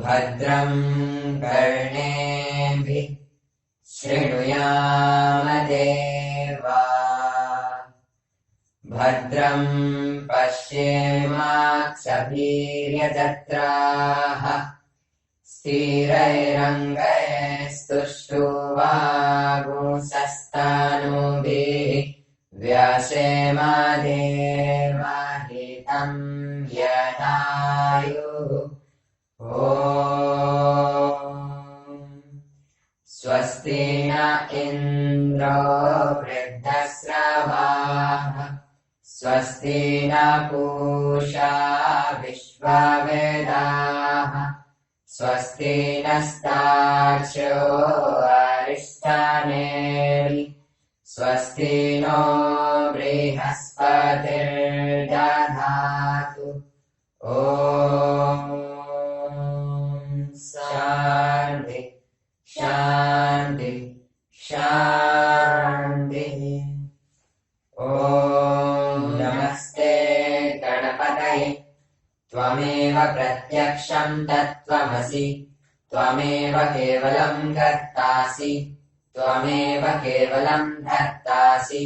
भद्रं कर्णेभिः शृणुयाम देवा भद्रं पश्येमाक्षभिर्यजत्राः स्थिरैरङ्गैस्तुष्टुवागुंसस्तानुभिः व्यासेम देवहितं यदायुः स्वस्ति न इन्द्रो वृद्धस्रवाः स्वस्ति न पूषा विश्ववेदाः स्वस्ति नस्तार्क्ष्यो अरिष्टनेमिः स्वस्ति नो बृहस्पतिर्दधातु शान्ति शान्ति शान्तिः। नमस्ते गणपतये त्वमेव प्रत्यक्षं तत्त्वमसि त्वमेव केवलं कर्तासि त्वमेव केवलं धर्तासि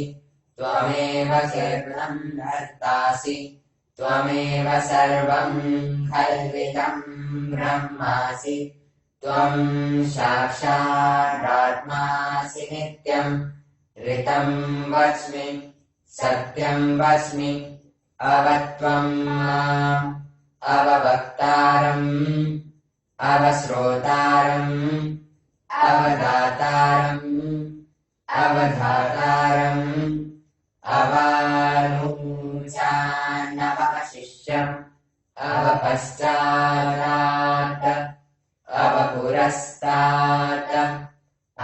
त्वमेव केवलं धर्तासि त्वमेव सर्वं कल्पितं ब्रह्मासि त्वं साक्षादात्मासि नित्यं ऋतं वच्मि सत्यं वच्मि अवत्वं माम् अववक्तारम् अवश्रोतारम् अवदातारम् अवधातारम् अवानुचानवशिष्यम् अवपश्चात् अवपुरस्तात्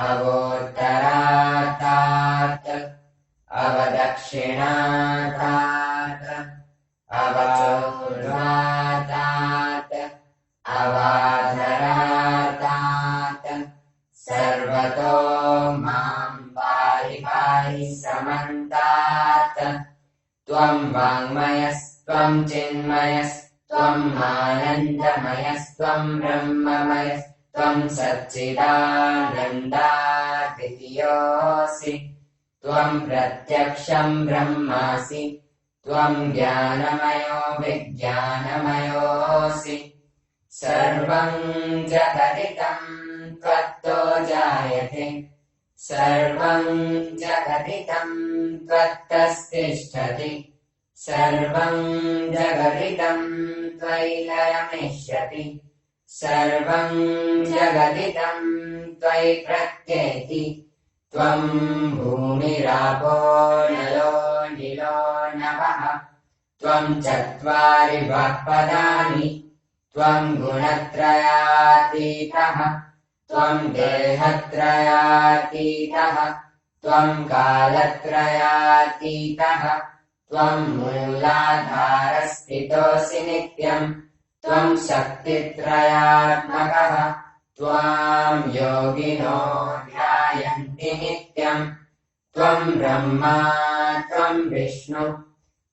अवोत्तरात् अवदक्षिणात् अवचोर्ध्वात् अवाधरात् सर्वतो मां पाहि पाहि समन्तात् त्वं वाङ्मयस्त्वं चिन्मयस्त्वं आनन्दमयस्त्वं ब्रह्ममयस्त्वं सच्चिदानन्दाद्वितीयोऽसि त्वं प्रत्यक्षं ब्रह्मासि त्वं ज्ञानमयो विज्ञानमयोऽसि सर्वं जगदिदं त्वत्तो जायते सर्वं जगदिदं त्वत्तस्तिष्ठति सर्वं जगदिदं त्वयि लयमिष्यति सर्वं जगदिदं त्वयि प्रत्येति त्वं भूमिरापो नलो निलो नभः त्वं चत्वारि वाक्पदानि त्वं गुणत्रयातीतः त्वं देहत्रयातीतः त्वं कालत्रयातीतः त्वं मूलाधारस्थितोऽसि नित्यं त्वं शक्तित्रयात्मकः त्वां योगिनो ध्यायन्ति नित्यं त्वं ब्रह्मा त्वं विष्णु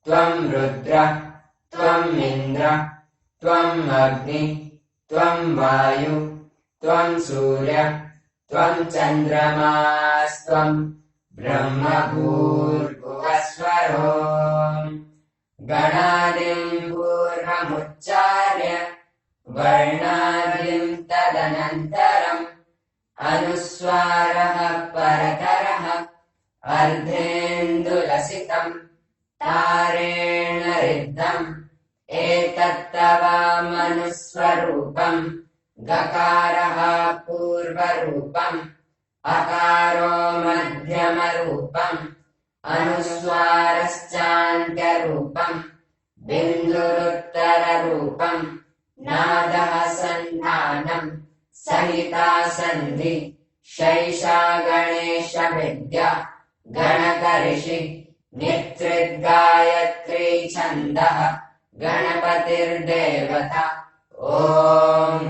त्वं रुद्र त्वम् इन्द्र त्वम् अग्नि त्वं वायु त्वं सूर्य त्वं चन्द्रमास्त्वं ब्रह्मभूर्भुवस्वरो गणादिं पूर्वमुच्चार्य वर्णादिं तदनन्तरम् अनुस्वारः परतरः अर्धेन्दुलसितम् तारेण ऋद्धम् एतत्तवामनुस्वरूपम् गकारः पूर्वरूपम् अकारो मध्यमरूपम् अनुस्वारश्चान्त्यरूपम् बिन्दुरुत्तररूपम् नादः सन्धानम् सहिता सन्धि शैषा गणेशविद्या गणकऋषि नित्रिद्गायत्री छन्दः गणपतिर्देवता ॐ